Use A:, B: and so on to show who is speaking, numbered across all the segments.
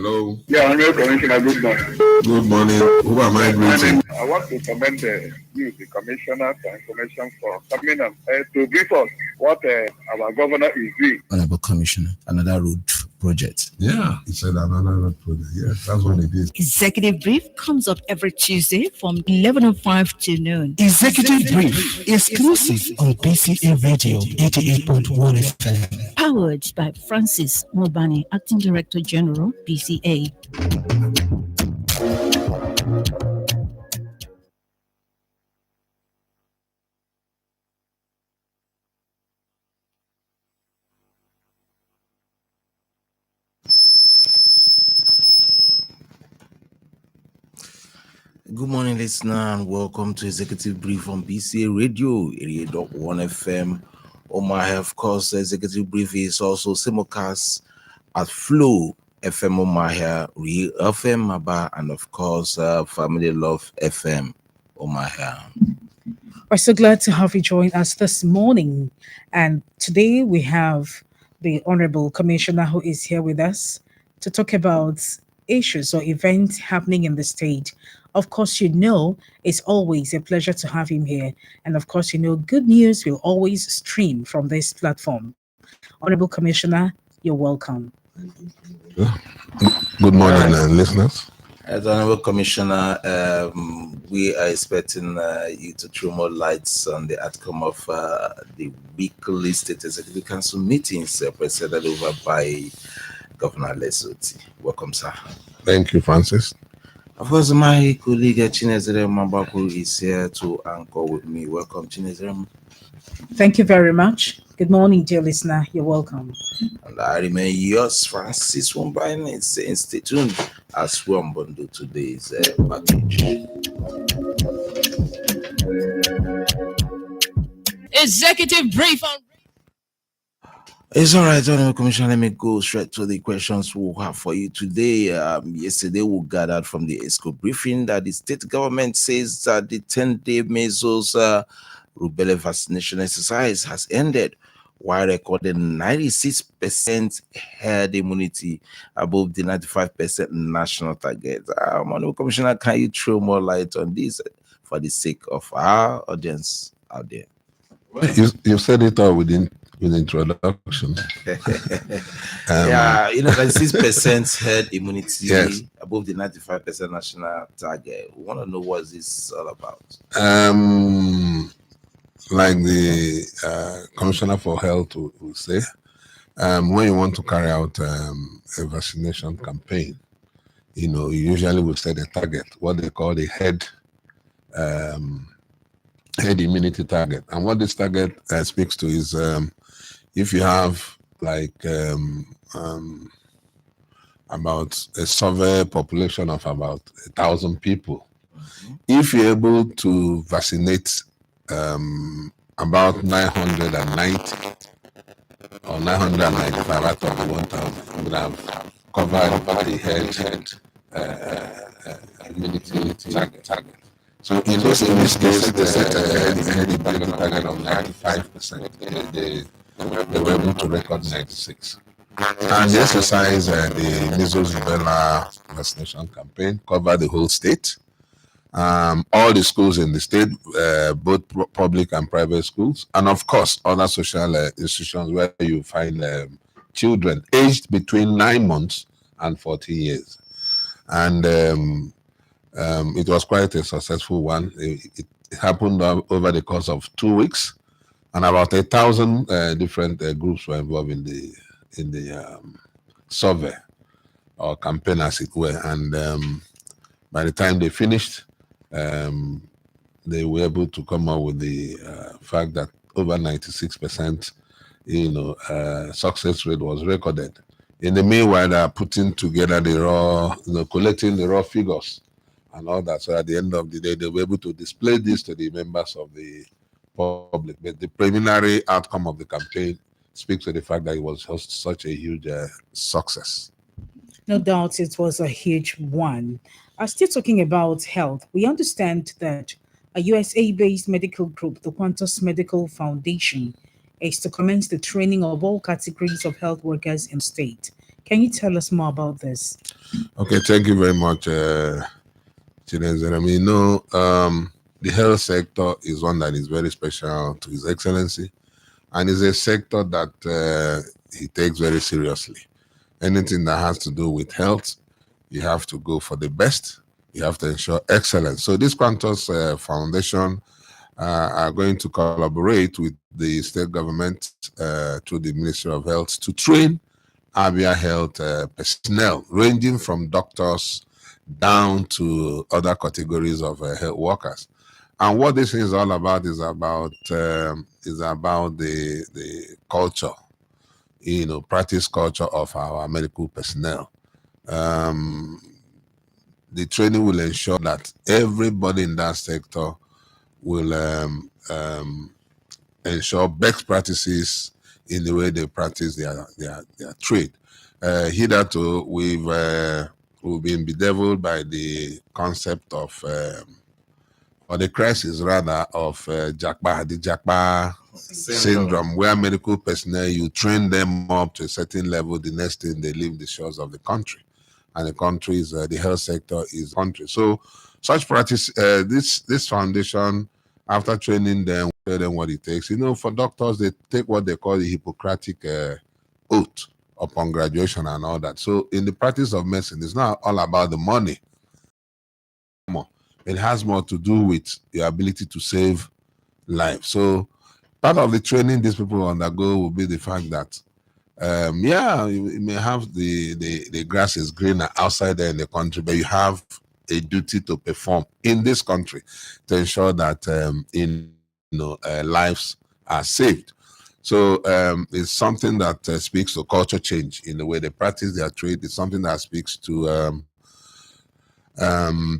A: Hello.
B: Yeah, Honorable Commissioner, good morning.
A: Good morning. Who am I greeting?
B: I want to commend you, the Commissioner for Information, for coming to brief us what our governor is doing.
C: Honorable Commissioner, another road project.
A: Yeah, he said another road project. Yes, that's what it is.
D: Executive Brief comes up every Tuesday from 11:05 to noon.
C: Executive Brief, exclusive on BCA Radio 88.1 FM.
D: Powered by Francis Mobani, Acting Director General, BCA.
C: Good morning, listener, and welcome to Executive Brief on BCA Radio 88.1 FM. Omaha, of course, Executive Brief is also simulcast at Flow FM Omaha, Real FM Aba, and of course, Family Love FM Omaha.
E: We're so glad to have you join us this morning. And today we have the Honorable Commissioner who is here with us to talk about issues or events happening in the state. Of course, it's always a pleasure to have him here. And of course, good news will always stream from this platform. Honorable Commissioner, you're welcome.
A: Good morning, listeners.
C: As Honorable Commissioner, we are expecting you to throw more lights on the outcome of the weekly State Executive Council meetings presided over by Governor Lesotho. Welcome, sir.
A: Thank you, Francis.
C: Of course, my colleague Chinezere Mambaku is here to anchor with me. Welcome, Chinezere.
E: Thank you very much. Good morning, dear listener. You're welcome.
C: And I remain yours, Francis Wumbain, saying stay tuned as we unbundle today's package.
D: Executive Brief on.
C: It's all right, Honorable Commissioner. Let me go straight to the questions we'll have for you today. Yesterday, we gathered from the ESCO briefing that the state government says that the 10-day measles rubella vaccination exercise has ended, while recording 96% herd immunity above the 95% national target. Honorable Commissioner, can you throw more light on this for the sake of our audience out there?
A: You said it all within introduction.
C: 96% herd immunity
A: yes.
C: above the 95% national target. We want to know what this all about.
A: Like the Commissioner for Health will say, when you want to carry out a vaccination campaign, you usually will set a target, what they call the herd immunity target. And what this target speaks to is if you have like about a survey population of about 1,000 people, if you're able to vaccinate about 990 or 995 out of the 1,000, you would have covered the herd immunity target. So in this case, they set a herd immunity target of 95%. They were able to record 96. And the exercise, the measles rubella vaccination campaign, covered the whole state. All the schools in the state, both public and private schools, and of course, other social institutions where you find children aged between 9 months and 14 years. And it was quite a successful one. It happened over the course of 2 weeks, and about 1,000 different groups were involved in the survey or campaign, as it were. And by the time they finished, they were able to come up with the fact that over 96%, success rate was recorded. In the meanwhile, they are putting together the raw, collecting the raw figures and all that. So at the end of the day, they were able to display this to the members of the public. But the preliminary outcome of the campaign speaks to the fact that it was such a huge success.
E: No doubt it was a huge one. Still talking about health, we understand that a USA-based medical group, the Qantas Medical Foundation, is to commence the training of all categories of health workers in the state. Can you tell us more about this?
A: Okay, thank you very much, Chinezere. I mean, the health sector is one that is very special to His Excellency, and is a sector that he takes very seriously. Anything that has to do with health, you have to go for the best. You have to ensure excellence. So this Quantus Foundation are going to collaborate with the state government through the Ministry of Health to train Abia Health personnel, ranging from doctors down to other categories of health workers. And what this is all about is about the culture, practice culture of our medical personnel. The training will ensure that everybody in that sector will ensure best practices in the way they practice their trade. Hitherto, we've been bedeviled by the concept of, or the crisis rather, of the Japa syndrome, where medical personnel, you train them up to a certain level, the next thing they leave the shores of the country. And the country is, the health sector is country. So such practice, this foundation, after training them, tell them what it takes. For doctors, they take what they call the Hippocratic oath upon graduation and all that. So in the practice of medicine, it's not all about the money. It has more to do with your ability to save life. So part of the training these people undergo will be the fact that, you may have the grass is greener outside there in the country, but you have a duty to perform in this country to ensure that lives are saved. So it's something that speaks to culture change in the way they practice their trade. It's something that speaks to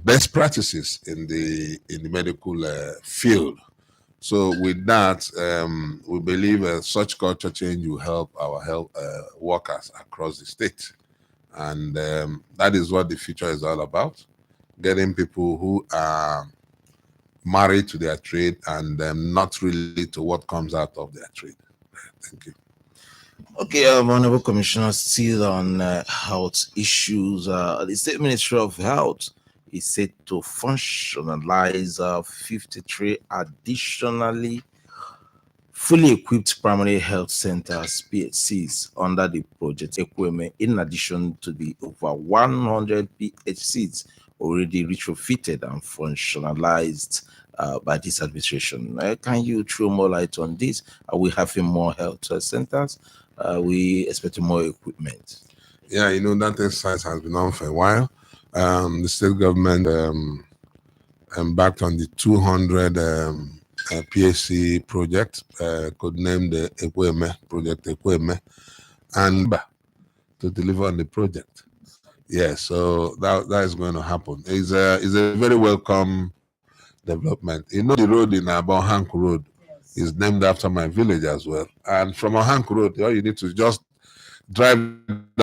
A: best practices in the medical field. So with that, we believe such culture change will help our health workers across the state. And that is what the future is all about, getting people who are married to their trade and not really to what comes out of their trade. Thank you.
C: Okay, Honorable Commissioner, still on health issues. The State Ministry of Health is set to functionalize 53 additionally fully equipped primary health centers, PHCs, under the Project Ekweme, in addition to the over 100 PHCs already retrofitted and functionalized by this administration. Can you throw more light on this? Are we having more health centers? We expect more equipment.
A: Yeah, that exercise has been on for a while. The state government embarked on the 200 PHC project, codenamed the Ekweme, Project Ekweme, and to deliver on the project. Yeah, so that is going to happen. It's a very welcome development. The road in Hank Road is named after my village as well. And from Hank Road, all you need to just drive